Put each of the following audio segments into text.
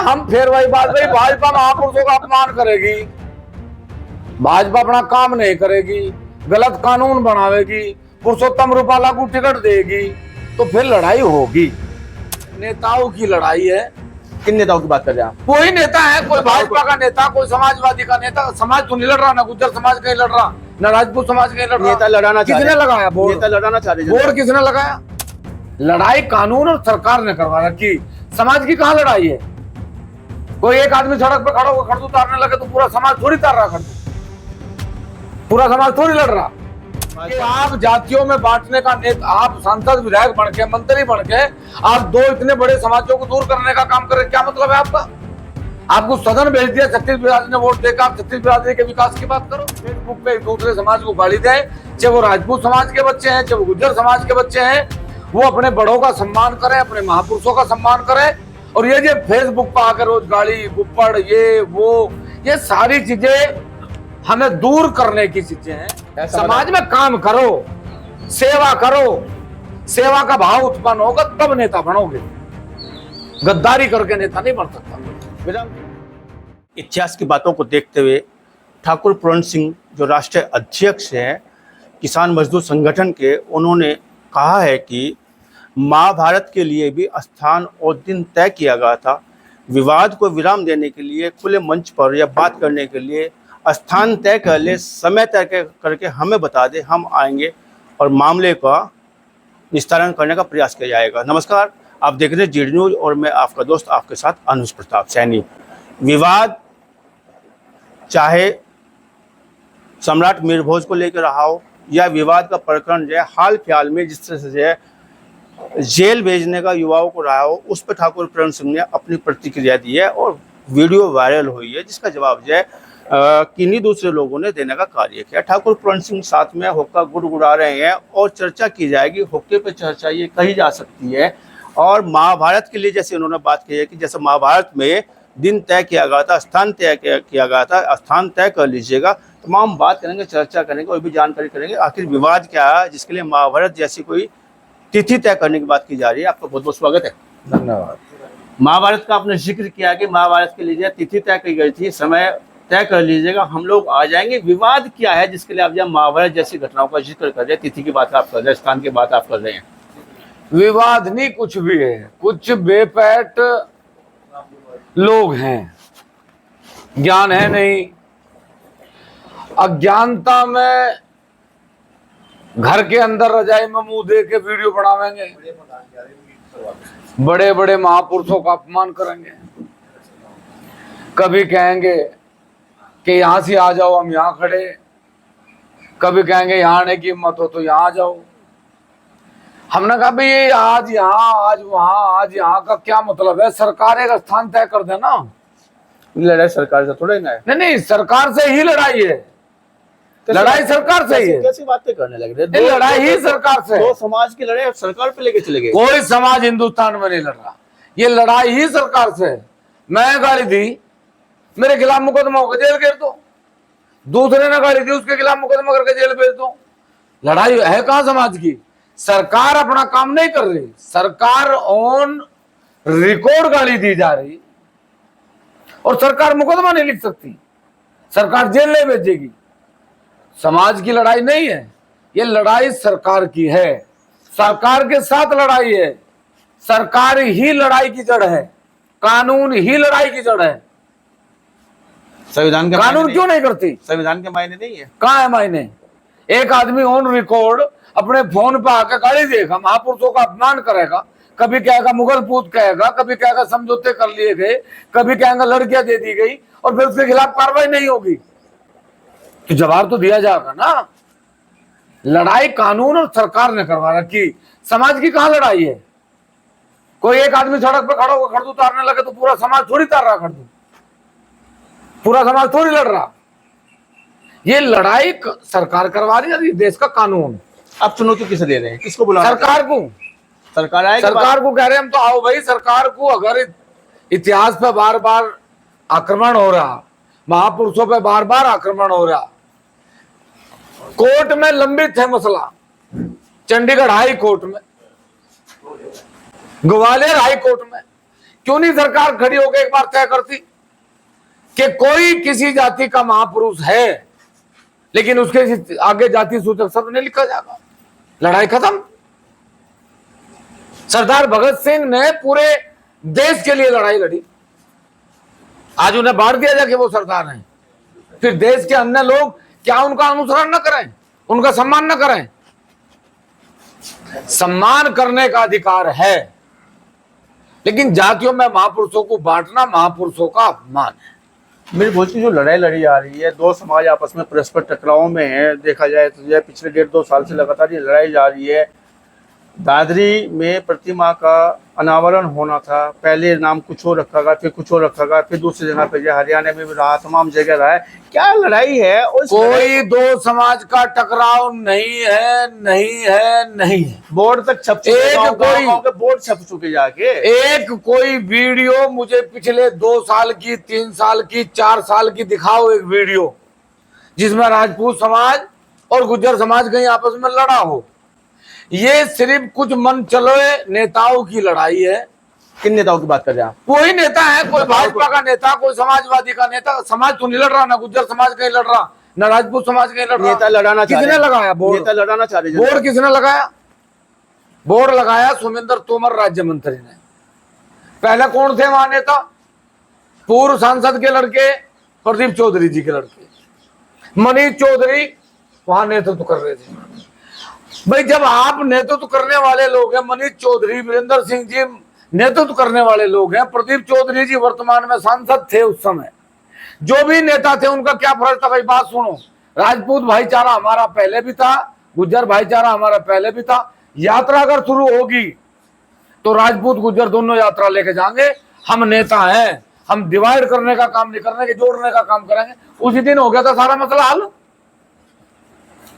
हम फिर वही बात, भाई भाजपा महापुरुषों का अपमान करेगी, भाजपा अपना काम नहीं करेगी, गलत कानून बनावेगी, पुरुषोत्तम रूपाला को टिकट देगी, तो फिर लड़ाई होगी। नेताओं की लड़ाई है। किन नेताओं की बात कर रहे हैं आप? कोई नेता है, कोई भाजपा का नेता, कोई समाजवादी का नेता। समाज तो नहीं लड़ रहा, ना गुज्जर समाज का ही लड़ रहा, ना राजपूत समाज का ही लड़ रहा। नेता लड़ाना चाह रहे हैं। किसने लगाया बोर्ड? नेता लड़ाना चाह रहे हैं। बोर्ड किसने लगाया? लड़ाई कानून और सरकार ने करवा रखी। समाज की कहाँ लड़ाई है? कोई एक आदमी सड़क पे खड़ा होकर खड़दू उतारने लगे तो पूरा समाज थोड़ी उतार रहा, खड़दू पूरा समाज थोड़ी लड़ रहा। कि आप जातियों में बांटने का नेता, आप सांसद विधायक बन के, मंत्री बन के आप दो इतने बड़े समाजों को दूर करने का काम कर रहे, क्या मतलब है आपका? आपको सदन भेज दिया, 36 बिरादरी ने वोट देकर आप 36 बिरादरी के विकास की बात करो। फेसबुक पे एक दूसरे समाज को गाली दे, चाहे वो राजपूत समाज के बच्चे हैं, चाहे वो गुज्जर समाज के बच्चे हैं, वो अपने बड़ों का सम्मान करें, अपने महापुरुषों का सम्मान करें। और ये जो फेसबुक पर आकर रोज गाली गुप्पड़ ये वो, ये सारी चीजें हमें दूर करने की चीजें हैं। समाज में काम करो, सेवा करो, सेवा का भाव उत्पन्न होगा तब नेता बनोगे। गद्दारी करके नेता नहीं बन सकता। इतिहास की बातों को देखते हुए ठाकुर पूरण सिंह जो राष्ट्रीय अध्यक्ष हैं किसान मजदूर संगठन के, उन्होंने कहा है कि महाभारत के लिए भी स्थान और दिन तय किया गया था। विवाद को विराम देने के लिए खुले मंच पर यह बात करने के लिए स्थान तय कर ले, समय तय करके हमें बता दे, हम आएंगे और मामले का निस्तारण करने का प्रयास किया जाएगा। नमस्कार, आप देख रहे हैं जीडी न्यूज और मैं आपका दोस्त, आपके साथ अनुज प्रताप सैनी। विवाद चाहे सम्राट मीरभोज को लेकर रहा हो या विवाद का प्रकरण जो है हाल फिलहाल में जिस तरह से जो है जेल भेजने का युवाओं को रहा हो, उस पर ठाकुर पूरण सिंह ने अपनी प्रतिक्रिया दी है और वीडियो वायरल हुई है, जिसका जवाब जो है किन्हीं दूसरे लोगों ने देने का कार्य किया। ठाकुर पूरण सिंह साथ में हुक्का गुड़गुड़ा रहे हैं और चर्चा की जाएगी, हुक्के पे चर्चा ये कही जा सकती है। और महाभारत के लिए जैसे उन्होंने बात की है कि जैसे महाभारत में दिन तय किया गया था, स्थान तय किया गया था, स्थान तय कर लीजिएगा, तमाम बात करेंगे, चर्चा करेंगे और भी जानकारी करेंगे आखिर विवाद क्या है जिसके लिए महाभारत जैसी कोई तिथि तय करने की बात की जा रही है। आपका बहुत बहुत स्वागत है। धन्यवाद। महाभारत का आपने जिक्र किया कि महाभारत के लिए तिथि तय की गई थी, समय तय कर लीजिएगा, हम लोग आ जाएंगे। विवाद क्या है जिसके लिए आप जब महाभारत जैसी घटनाओं का जिक्र कर रहे हैं, तिथि की बात आप कर रहे हैं, स्थान की बात आप कर रहे हैं? विवाद नहीं कुछ भी है, कुछ बेपैठ लोग हैं, ज्ञान है नहीं। अज्ञानता में घर के अंदर रजाई में मुंह दे के वीडियो बनावेंगे, बड़े बड़े महापुरुषों का अपमान करेंगे। कभी कहेंगे कि यहां से आ जाओ, हम यहां खड़े। कभी कहेंगे यहां आने की हिम्मत हो तो यहां आ जाओ। हमने कहा भाई ये आज यहाँ आज वहां आज यहाँ का क्या मतलब है? सरकार एक स्थान तय कर देना। लड़ाई सरकार से थोड़ा ना है। नहीं, सरकार से ही लड़ाई है। लड़ाई सरकार से ही है। कैसी बातें करने लग रहे हैं? लड़ाई ही सरकार से। दो समाज की लड़ाई सरकार पे लेके चले गए। कोई समाज हिंदुस्तान में नहीं लड़ रहा, ये लड़ाई ही सरकार से है। मैं गाली दी, मेरे खिलाफ मुकदमा होकर जेल भेज दो। दूसरे ने गाली दी, उसके खिलाफ मुकदमा करके जेल भेज दो। लड़ाई है कहां समाज की? सरकार अपना काम नहीं कर रही, सरकार ऑन रिकॉर्ड गाली दी जा रही और सरकार मुकदमा नहीं लिख सकती, सरकार जेल नहीं भेजेगी। समाज की लड़ाई नहीं है, ये लड़ाई सरकार की है, सरकार के साथ लड़ाई है। सरकार ही लड़ाई की जड़ है, कानून ही लड़ाई की जड़ है। संविधान के कानून क्यों नहीं करती? संविधान के मायने नहीं है। कहां है मायने? एक आदमी ऑन रिकॉर्ड अपने फोन पे आकर गाली देगा, महापुरुषों का अपमान करेगा, कभी कहेगा मुगल पूत कहेगा, कभी कहेगा समझौते कर लिए गए, कभी कहेगा लड़कियां दे दी गई, और फिर उसके खिलाफ कार्रवाई नहीं होगी तो जवाब तो दिया जाएगा ना। लड़ाई कानून और सरकार ने करवा रखी, समाज की कहां लड़ाई है? कोई एक आदमी सड़क पे खड़ा होकर खड़दू उतारने लगे तो पूरा समाज थोड़ी उतार रहा, खड़दू पूरा समाज थोड़ी लड़ रहा। ये लड़ाई सरकार करवा रही है, देश का कानून। आप चुनौती किसे दे रहे हैं? किसको बुला? सरकार को। सरकार आएगी, सरकार को कह रहे हैं हम तो आओ भाई। सरकार को अगर इतिहास पे बार बार आक्रमण हो रहा, महापुरुषों पे बार बार आक्रमण हो रहा, कोर्ट में लंबित है मसला, चंडीगढ़ हाई कोर्ट में, ग्वालियर हाई कोर्ट में, क्यों नहीं सरकार खड़ी होकर एक बार तय करती कि कोई किसी जाति का महापुरुष है, लेकिन उसके आगे जाति सूचक शब्द नहीं लिखा जाएगा, लड़ाई खत्म। सरदार भगत सिंह ने पूरे देश के लिए लड़ाई लड़ी, आज उन्हें बांट दिया जाए कि वो सरदार हैं, फिर देश के अन्य लोग क्या उनका अनुसरण न करें, उनका सम्मान न करें? सम्मान करने का अधिकार है, लेकिन जातियों में महापुरुषों को बांटना महापुरुषों का अपमान है। मेरी बोलती जो लड़ाई लड़ी जा रही है, दो समाज आपस में परस्पर टकराव में है, देखा जाए तो यह पिछले 1.5-2 साल से लगातार ये लड़ाई जा रही है। दादरी में प्रतिमा का अनावरण होना था, पहले नाम कुछ और रखा गया, फिर कुछ और रखा गया, फिर दूसरी जगह पे हरियाणा में भी रहा, तमाम जगह रहा है। क्या लड़ाई है? कोई दो समाज का टकराव नहीं है, नहीं है, नहीं है। बोर्ड तक छप चुके, बोर्ड छप चुके जाके। एक कोई वीडियो मुझे पिछले 2 साल की, 3 साल की, 4 साल की दिखाओ, एक वीडियो जिसमें राजपूत समाज और गुज्जर समाज कहीं आपस में लड़ा हो। ये सिर्फ कुछ मन चले नेताओं की लड़ाई है। किन नेताओं की बात कर रहे हैं आप? कोई नेता है, कोई भाजपा का नेता, कोई समाजवादी का नेता। समाज तो नहीं लड़ रहा, ना गुज्जर समाज कहीं लड़ रहा, ना राजपूत समाज कहीं लड़ रहा। नेता लड़ाना चाह रहे, किसने लगाया बोर्ड? नेता लड़ाना चाह रहे। बोर्ड किसने लगाया? बोर्ड लगाया सुमिंदर तोमर राज्य मंत्री ने। पहले कौन थे वहां नेता? पूर्व सांसद के लड़के प्रदीप चौधरी जी के लड़के मनीष चौधरी वहां नेतृत्व कर रहे थे। भाई जब आप नेतृत्व करने वाले लोग हैं, मनीष चौधरी, वीरेंद्र सिंह जी नेतृत्व करने वाले लोग हैं, प्रदीप चौधरी जी वर्तमान में सांसद थे उस समय, जो भी नेता थे उनका क्या फर्ज था? भाई बात सुनो, राजपूत भाईचारा हमारा पहले भी था, गुज्जर भाईचारा हमारा पहले भी था। यात्रा अगर शुरू होगी तो राजपूत गुज्जर दोनों यात्रा लेके जाएंगे। हम नेता हैं, हम डिवाइड करने का काम नहीं करने के, जोड़ने का काम करेंगे। उसी दिन हो गया था सारा मसला हल।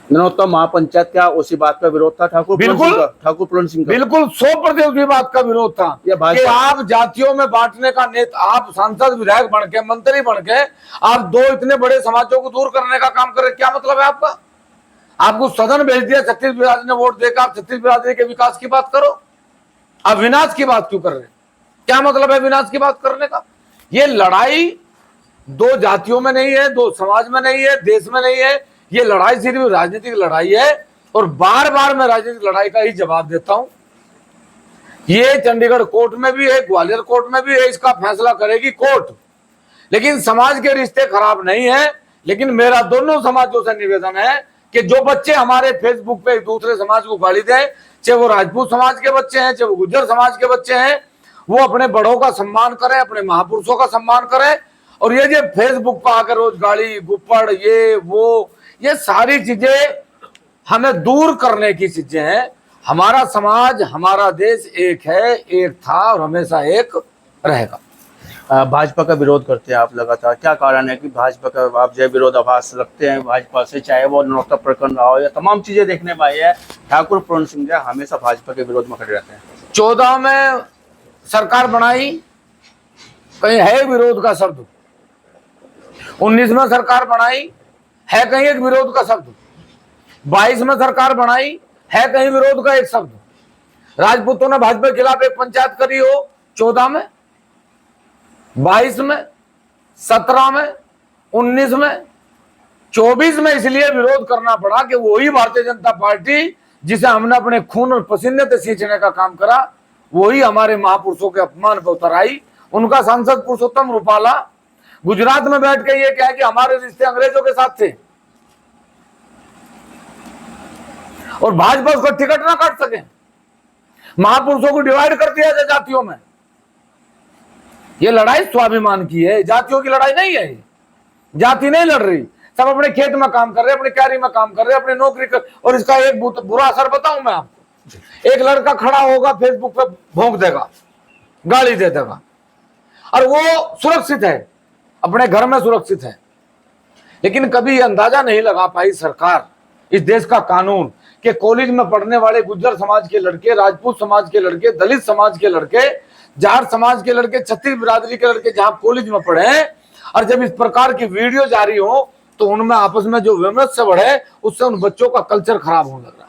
नरोत्तम महापंचायत क्या उसी बात का विरोध था? ठाकुर पूर्ण सिंह का बिल्कुल 100% उसी बात का विरोध था कि आप जातियों में बांटने का नेता, आप सांसद विधायक बन के, मंत्री बन के, आप दो इतने बड़े समाजों को दूर करने का काम कर रहे। क्या मतलब है आपका? आपको सदन भेज दिया, 36 बिरादरी ने वोट देकर, आप 36 बिरादरी के विकास की बात करो, आप विनाश की बात क्यों कर रहे? क्या मतलब है विनाश की बात करने का? ये लड़ाई दो जातियों में नहीं है, दो समाज में नहीं है, देश में नहीं है। ये लड़ाई सिर्फ राजनीतिक लड़ाई है, और बार बार मैं राजनीतिक लड़ाई का ही जवाब देता हूं। ये चंडीगढ़ कोर्ट में भी है, ग्वालियर कोर्ट में भी है, इसका फैसला करेगी कोर्ट। लेकिन समाज के रिश्ते खराब नहीं है। लेकिन मेरा दोनों समाजों से निवेदन है कि जो बच्चे हमारे फेसबुक पे एक दूसरे समाज को गाली दें, चाहे वो राजपूत समाज के बच्चे हैं, चाहे वो गुज्जर समाज के बच्चे हैं, वो अपने बड़ों का सम्मान करें, अपने महापुरुषों का सम्मान करें। और ये जो फेसबुक पर आकर रोज गाली गुप्पड़ ये वो, ये सारी चीजें हमें दूर करने की चीजें हैं। हमारा समाज, हमारा देश एक है, एक था और हमेशा एक रहेगा। भाजपा का विरोध करते हैं आप लगातार, क्या कारण है कि भाजपा का आप जो विरोधाभास रखते हैं भाजपा से, चाहे वो नरोत्तम प्रकरण रहा हो या तमाम चीजें देखने में आई है? ठाकुर पूर्ण सिंह जो हमेशा भाजपा के विरोध में खड़े रहते हैं। 14 में सरकार बनाई, कहीं है विरोध का शब्द? 19 में सरकार बनाई, है कहीं एक विरोध का शब्द? 22 में सरकार बनाई, है कहीं विरोध का एक शब्द? राजपूतों ने भाजपा के खिलाफ एक पंचायत करी हो 14 में, 22 में, 17 में, 19 में, 24 में इसलिए विरोध करना पड़ा कि वही भारतीय जनता पार्टी जिसे हमने अपने खून और पसीने से सींचने का काम करा, वही हमारे महापुरुषों के अपमान पर उतर आई। उनका सांसद पुरुषोत्तम रूपाला गुजरात में बैठ के ये कहा कि हमारे रिश्ते अंग्रेजों के साथ थे, और भाजपा उसको टिकट ना काट सके। महापुरुषों को डिवाइड कर दिया जाए जातियों में। ये लड़ाई स्वाभिमान की है, जातियों की लड़ाई नहीं है। जाति नहीं लड़ रही, सब अपने खेत में काम कर रहे, अपनी क्यारी में काम कर रहे, अपनी नौकरी कर। और इसका एक बुरा असर बताऊं मैं आपको, एक लड़का खड़ा होगा फेसबुक पे, भोंक देगा, गाली दे देगा, और वो सुरक्षित है, अपने घर में सुरक्षित है। लेकिन कभी ये अंदाजा नहीं लगा पाई सरकार, इस देश का कानून, कि कॉलेज में पढ़ने वाले गुज्जर समाज के लड़के, राजपूत समाज के लड़के, दलित समाज के लड़के, जाट समाज के लड़के, छत्तीस बिरादरी के लड़के जहां कॉलेज में पढ़े हैं, और जब इस प्रकार की वीडियो जारी हो तो उनमें आपस में जो विमर्श बढ़े, उससे उन बच्चों का कल्चर खराब होने लग रहा।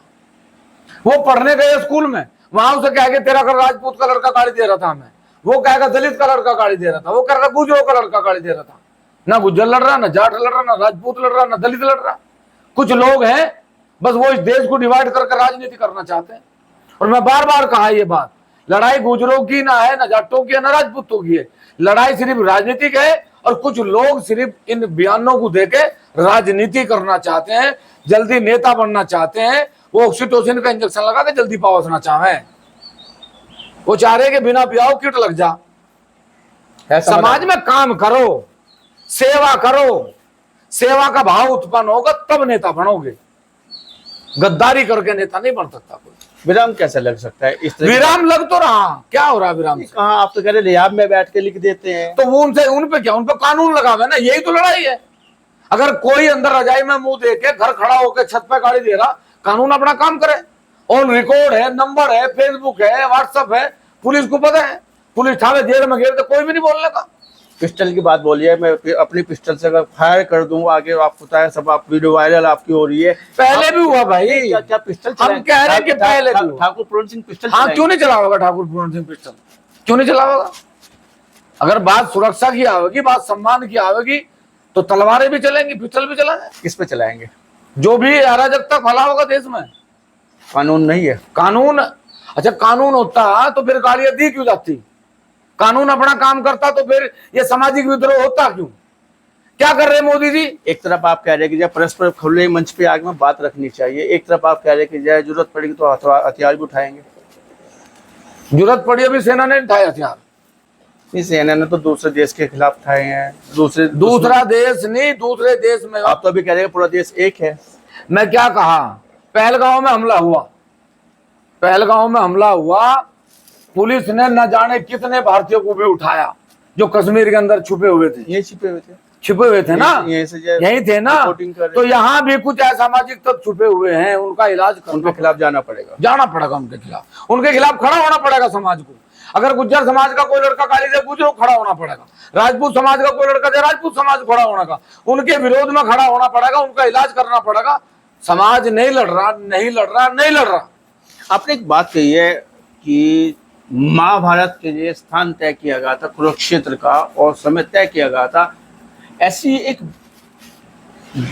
वो पढ़ने गए स्कूल में, वहां उसे कह के तेरा घर राजपूत का लड़का गाली दे रहा था हमें, वो कहेगा दलित का लड़का गाड़ी दे रहा था, वो कहेगा गुजरों का लड़का गाड़ी दे रहा था। ना गुज्जर लड़ रहा, ना जाट लड़ रहा, ना राजपूत लड़ रहा, ना दलित लड़ रहा। कुछ लोग हैं बस वो इस देश को डिवाइड करके राजनीति करना चाहते हैं। और मैं बार बार कहा ये बात, लड़ाई गुजरों की ना है, ना जाटों की है, ना राजपूतों की है। लड़ाई सिर्फ राजनीतिक है और कुछ लोग सिर्फ इन बयानों को देके राजनीति करना चाहते हैं, जल्दी नेता बनना चाहते हैं। वो ऑक्सीटोसिन का इंजेक्शन लगा के जल्दी पहुंचना चाहे, वो चाह रहे कि बिना पियाओ किट लग जा। समाज में काम करो, सेवा करो, सेवा का भाव उत्पन्न होगा तब नेता बनोगे। गद्दारी करके नेता नहीं बन सकता कोई। विराम कैसे लग सकता है इस तरह? विराम लग तो रहा, क्या हो रहा विराम से? कहाँ, आप तो कह रहे रियाब में बैठ के लिख देते हैं। तो वो उनसे, उन पे क्या, उन पे कानून लगा हुआ है ना, यही तो लड़ाई है। अगर कोई अंदर रजाई में मुंह दे के घर खड़ा होकर छत पे गाड़ी दे रहा, कानून अपना काम करे। ऑन रिकॉर्ड है, नंबर है, फेसबुक है, व्हाट्सएप है, पुलिस को पता है। पुलिस ठावे जेल में गिर तो कोई भी नहीं बोलने का। पिस्टल की बात बोलिए, मैं अपनी पिस्टल से अगर फायर कर दूं आगे, आप पता है सब, आप वीडियो वायरल आपकी हो रही है। पहले भी हुआ भाई, क्या क्या पिस्टल हम कह रहे हैं कि पहले भी हुआ। ठाकुर पूरन सिंह पिस्टल, हाँ क्यों नहीं चला होगा ठाकुर पूरन सिंह पिस्टल, क्यों नहीं चला होगा? अगर बात सुरक्षा की आवेगी, बात सम्मान की आवेगी, तो तलवारें भी चलेंगी, पिस्टल भी चलाएंगे। किस पे चलाएंगे? जो भी अराजकता फैला होगा देश में। कानून नहीं है? कानून, अच्छा कानून होता तो फिर गालियां दी क्यों जाती? कानून अपना काम करता तो फिर ये सामाजिक विद्रोह होता क्यों? क्या कर रहे मोदी जी? एक तरफ आप कह रहे हैं कि जब परस्पर खुले मंच पे आगे में बात रखनी चाहिए, एक तरफ आप कह रहे हैं कि जब जरूरत पड़ेगी तो हथियार भी उठाएंगे। जरूरत पड़ी, अभी सेना ने उठाए हथियार। नहीं, सेना ने तो दूसरे देश के खिलाफ उठाए हैं। दूसरा देश नहीं, दूसरे देश में। आप तो अभी कह रहे हैं पूरा देश एक है। मैं क्या कहा? पहलगांव में हमला हुआ, पहलगांव में हमला हुआ, पुलिस ने न जाने कितने भारतीयों को भी उठाया जो कश्मीर के अंदर छुपे हुए थे। ये छुपे हुए थे, छुपे हुए थे ना, यही थे ना। तो यहाँ भी कुछ असामाजिक तत्व छुपे हुए हैं, उनका इलाज उनके खिलाफ जाना पड़ेगा, जाना पड़ेगा उनके खिलाफ। उनके खिलाफ खड़ा होना पड़ेगा समाज को। अगर गुज्जर समाज का कोई लड़का गाली दे, गुज्जरों खड़ा होना पड़ेगा। राजपूत समाज का कोई लड़का दे, राजपूत समाज खड़ा होना का, उनके विरोध में खड़ा होना पड़ेगा, उनका इलाज करना पड़ेगा। समाज नहीं लड़ रहा, नहीं लड़ रहा, नहीं लड़ रहा। आपने एक बात कही है कि महाभारत के लिए स्थान तय किया गया था कुरुक्षेत्र का, और समय तय किया गया था। ऐसी एक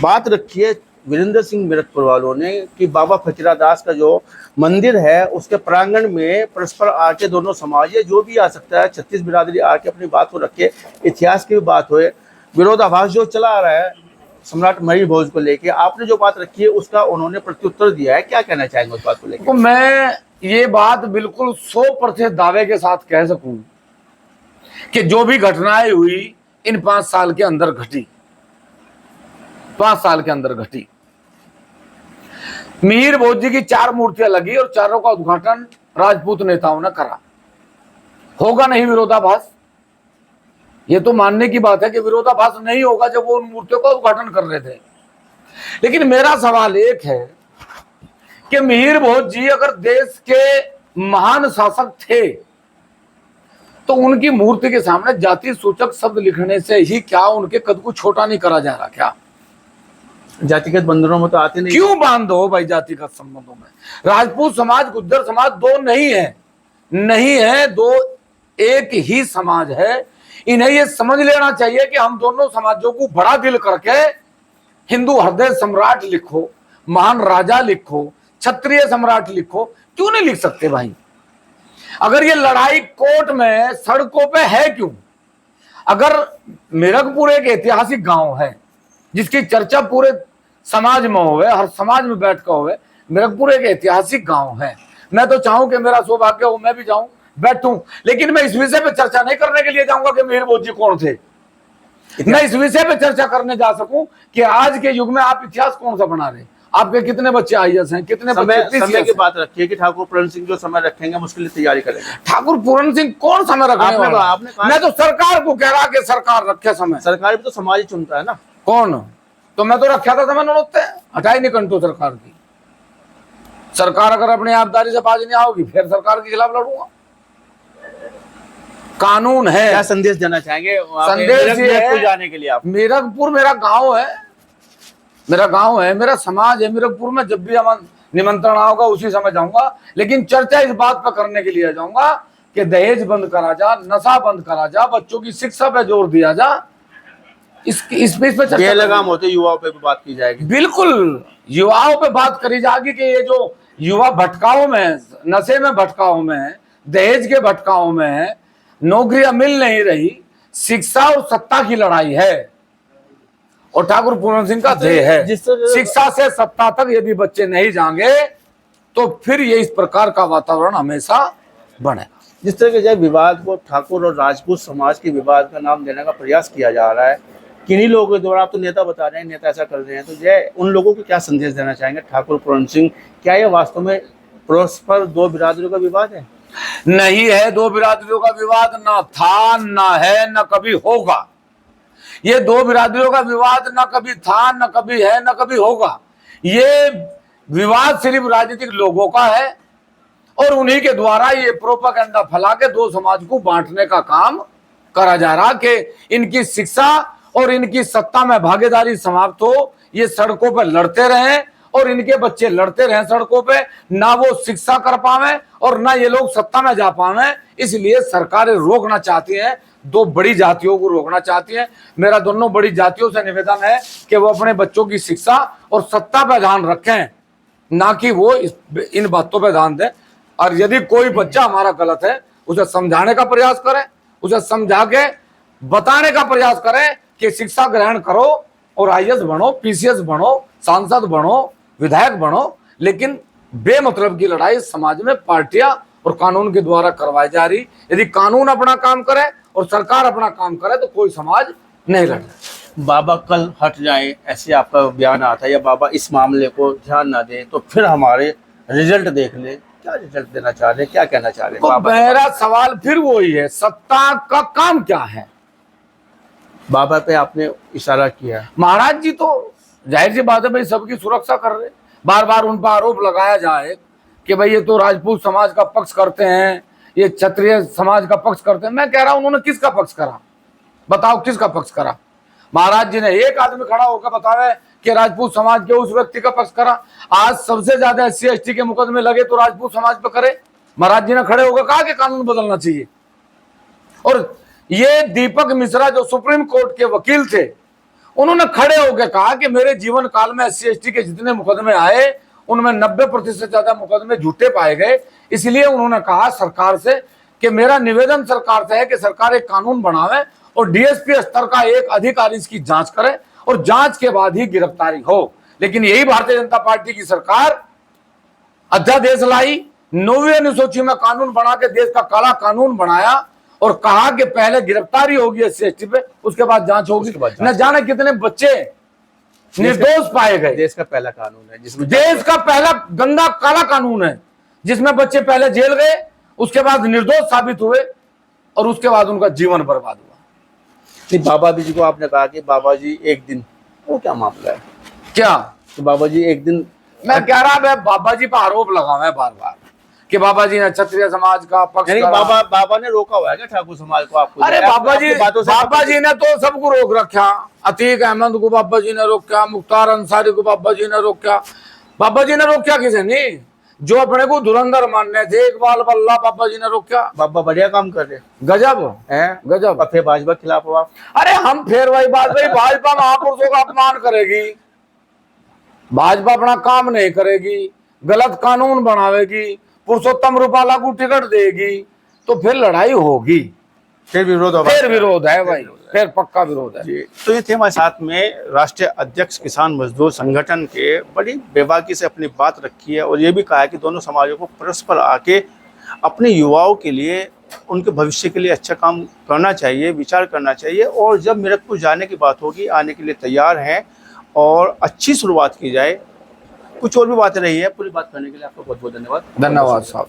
बात रखी है वीरेंद्र सिंह मिरतपुर वालों ने कि बाबा खचरादास का जो मंदिर है उसके प्रांगण में परस्पर आके दोनों समाज है, जो भी आ सकता है, 36 बिरादरी आके अपनी बात को रखे, इतिहास की भी बात होए। विरोधाभास जो चला आ रहा है सम्राट मणि भोज को लेके, आपने जो बात रखी है उसका उन्होंने प्रत्युत्तर दिया है, क्या कहना चाहेंगे उस बात को लेकर? तो मैं ये बात बिल्कुल 100% दावे के साथ कह सकूं कि जो भी घटनाएं हुई इन 5 साल के अंदर घटी, 5 साल के अंदर घटी। मिहिर भोज जी की 4 मूर्तियां लगी और चारों का उद्घाटन राजपूत नेताओं ने करा। होगा नहीं विरोधाभास? ये तो मानने की बात है कि विरोधाभास नहीं होगा जब वो उन मूर्तियों का उद्घाटन कर रहे थे। लेकिन मेरा सवाल एक है कि मिहिर भोज जी अगर देश के महान शासक थे तो उनकी मूर्ति के सामने जाति सूचक शब्द लिखने से ही क्या उनके कद को छोटा नहीं करा जा रहा? क्या जातिगत बंधनों में तो आते नहीं? क्यों बांध हो भाई जातिगत संबंधों में? राजपूत समाज, गुज्जर समाज दो नहीं है, नहीं है, दो एक ही समाज है। इन्हें ये समझ लेना चाहिए कि हम दोनों समाजों को बड़ा दिल करके हिंदू हृदय सम्राट लिखो, महान राजा लिखो, क्षत्रिय सम्राट लिखो, क्यों नहीं लिख सकते भाई? अगर ये लड़ाई कोर्ट में सड़कों पे है क्यों? अगर मिरगपुर एक ऐतिहासिक गांव है जिसकी चर्चा पूरे समाज में होवे, हर समाज में बैठ कर होवे, मिरगपुर एक ऐतिहासिक गांव है। मैं तो चाहूं कि मेरा सौभाग्य हो मैं भी जाऊं, बैठूं, लेकिन मैं इस विषय पे चर्चा नहीं करने के लिए जाऊंगा कि मिहिर भोज जी कौन थे। मैं इस विषय पे चर्चा करने जा सकूं कि आज के युग में आप इतिहास कौन सा बना रहे, आपके कितने बच्चे आईएएस हैं, कितने समय की बात रखिए कि ठाकुर पूरन सिंह जो समय रखेंगे हम उसके लिए तैयारी करेंगे। ठाकुर पूरन सिंह कौन समय रखने वाला? आपने मैं तो सरकार को कह रहा कि सरकार रखे समय। सरकार भी तो समाज ही चुनता है ना। कौन? तो मैं तो रखा था समय नोटते, हटाई नहीं कंटो सरकार की। सरकार अगर अपनी आपदारी से बाज नहीं आओगी फिर सरकार के खिलाफ लड़ूंगा। कानून है। क्या संदेश देना चाहेंगे? संदेश ये है जाने के लिए आप? मिरगपुर मेरा गांव है, मेरा गांव है, मेरा समाज है। मिरगपुर में जब भी निमंत्रण आओगा उसी समय जाऊंगा, लेकिन चर्चा इस बात पर करने के लिए जाऊंगा कि दहेज बंद करा जा, नशा बंद करा जा, बच्चों की शिक्षा पे जोर दिया जा। इस पे चर्चा बेलगाम होते युवाओं पे भी बात की जाएगी। बिल्कुल, युवाओं पे बात करी जाएगी कि ये जो युवा भटकाव में है, नशे में भटकाव में है, दहेज के भटकाव में है, नौकरियां मिल नहीं रही, शिक्षा और सत्ता की लड़ाई है। और ठाकुर पूर्ण सिंह का ध्येय है शिक्षा से सत्ता तक यदि बच्चे नहीं जाएंगे तो फिर ये इस प्रकार का वातावरण हमेशा बनेगा। जिस तरह के जब विवाद को ठाकुर और राजपूत समाज के विवाद का नाम देने का प्रयास किया जा रहा है, किन्हीं लोगों के द्वारा, आप तो नेता बता रहे हैं, नेता ऐसा कर रहे हैं, तो जय उन लोगों को क्या संदेश देना चाहेंगे ठाकुर पूर्ण सिंह? क्या यह वास्तव में परस्पर दो बिरादरियों का विवाद है? नहीं है, दो बिरादरियों का विवाद ना था, ना है, ना कभी होगा। ये दो बिरादरियों का विवाद ना कभी था, ना कभी है, ना कभी होगा। ये विवाद सिर्फ राजनीतिक लोगों का है और उन्हीं के द्वारा ये प्रोपेगेंडा फैला के दो समाज को बांटने का काम करा जा रहा कि इनकी शिक्षा और इनकी सत्ता में भागीदारी समाप्त हो, ये सड़कों पर लड़ते रहें और इनके बच्चे लड़ते रहें सड़कों पे, ना वो शिक्षा कर पावे और ना ये लोग सत्ता में जा पावे। इसलिए सरकारें रोकना चाहती हैं, दो बड़ी जातियों को रोकना चाहती हैं। मेरा दोनों बड़ी जातियों से निवेदन है कि वो अपने बच्चों की शिक्षा और सत्ता पर ध्यान रखें, ना कि वो इन बातों पर ध्यान दें। और यदि कोई बच्चा हमारा गलत है, उसे समझाने का प्रयास करें, उसे समझा के बताने का प्रयास करें कि शिक्षा ग्रहण करो और IAS बनो, PCS बनो, सांसद बनो, विधायक बनो। लेकिन बेमतलब की लड़ाई समाज में पार्टियां और कानून के द्वारा करवाई जा रही। यदि कानून अपना काम करे और सरकार अपना काम करे तो कोई समाज नहीं लड़े। बाबा कल हट जाए ऐसे आपका बयान आता है, या बाबा इस मामले को ध्यान ना दें तो फिर हमारे रिजल्ट देख ले, क्या रिजल्ट देना चाह रहे हैं, क्या कहना चाह रहे हैं? तो मेरा सवाल फिर वही है, सत्ता का काम क्या है? बाबा पे आपने इशारा किया। महाराज जी तो जाहिर सी बात है भाई, सबकी सुरक्षा कर रहे। बार बार उन पर आरोप लगाया जाए कि भाई ये तो राजपूत समाज का पक्ष करते हैं, ये क्षत्रिय समाज का पक्ष करते हैं। मैं कह रहा हूं उन्होंने किसका पक्ष करा? बताओ किसका पक्ष करा? महाराज जी ने एक आदमी खड़ा होकर बतावे कि राजपूत समाज के उस व्यक्ति का पक्ष करा। आज सबसे ज्यादा SC ST के मुकदमे लगे तो राजपूत समाज पे करे। महाराज जी ने खड़े होकर कहा कि कानून बदलना चाहिए। और ये दीपक मिश्रा जो सुप्रीम कोर्ट के वकील थे, उन्होंने खड़े होकर कहा कि मेरे जीवन काल में SC ST के जितने मुकदमे आए उनमें 90% से ज्यादा मुकदमे झूठे पाए गए। इसलिए उन्होंने कहा सरकार से कि मेरा निवेदन सरकार से है कि सरकार एक कानून बनावे और DSP स्तर का एक अधिकारी इसकी जांच करे और जांच के बाद ही गिरफ्तारी हो। लेकिन यही भारतीय जनता पार्टी की सरकार अध्यादेश लाई, 9वीं अनुसूची में कानून बना के देश का काला कानून बनाया और कहा कि पहले गिरफ्तारी होगी SC ST पे, उसके बाद जांच होगी। न जाने कितने बच्चे निर्दोष पाए गए। देश का पहला कानून है जिसमें, देश का पहला गंदा काला कानून है जिसमें बच्चे पहले जेल गए, उसके बाद निर्दोष साबित हुए और उसके बाद उनका जीवन बर्बाद हुआ। नहीं, बाबा जी को आपने कहा कि बाबा जी एक दिन, वो क्या मामला है? क्या तो बाबा जी एक दिन, मैं कह रहा बाबा जी पर आरोप लगावे बार बार कि बाबा जी ने क्षत्रिय समाज का पक्ष करा। बाबा ने रोका हुआ है क्या ठाकुर समाज को? आपको अरे बाबा जी ने तो सबको रोक रखा। अतीक अहमद को बाबा जी ने रोका, मुख्तार अंसारी को बाबा जी ने रोका। बाबा जी ने रोका किसे नहीं? जो अपने को धुरंधर मानने थे, इकबाल बल्ला, बाबा जी ने रोका। बाबा बढ़िया काम कर रहे, गजब है, गजब। फिर भाजपा के खिलाफ हो आप? अरे हम फिर वही बात, भाई भाजपा महापुरुषों का अपमान करेगी, भाजपा अपना काम नहीं करेगी, गलत कानून बनावेगी, पुरुषोत्तम रूपाला को टिकट देगी, तो फिर लड़ाई होगी, फिर विरोध होगा। फिर विरोध है भाई, फिर पक्का विरोध है। तो ये थे हमारे साथ में राष्ट्रीय अध्यक्ष किसान मजदूर संगठन के, बड़ी बेबाकी से अपनी बात रखी है और ये भी कहा है कि दोनों समाजों को परस्पर आके अपने युवाओं के लिए, उनके भविष्य के लिए अच्छा काम करना चाहिए, विचार करना चाहिए। और जब मीरकपुर जाने की बात होगी, आने के लिए तैयार हैं और अच्छी शुरुआत की जाए। कुछ और भी बातें रही है, पूरी बात करने के लिए आपका बहुत बहुत धन्यवाद। धन्यवाद साहब।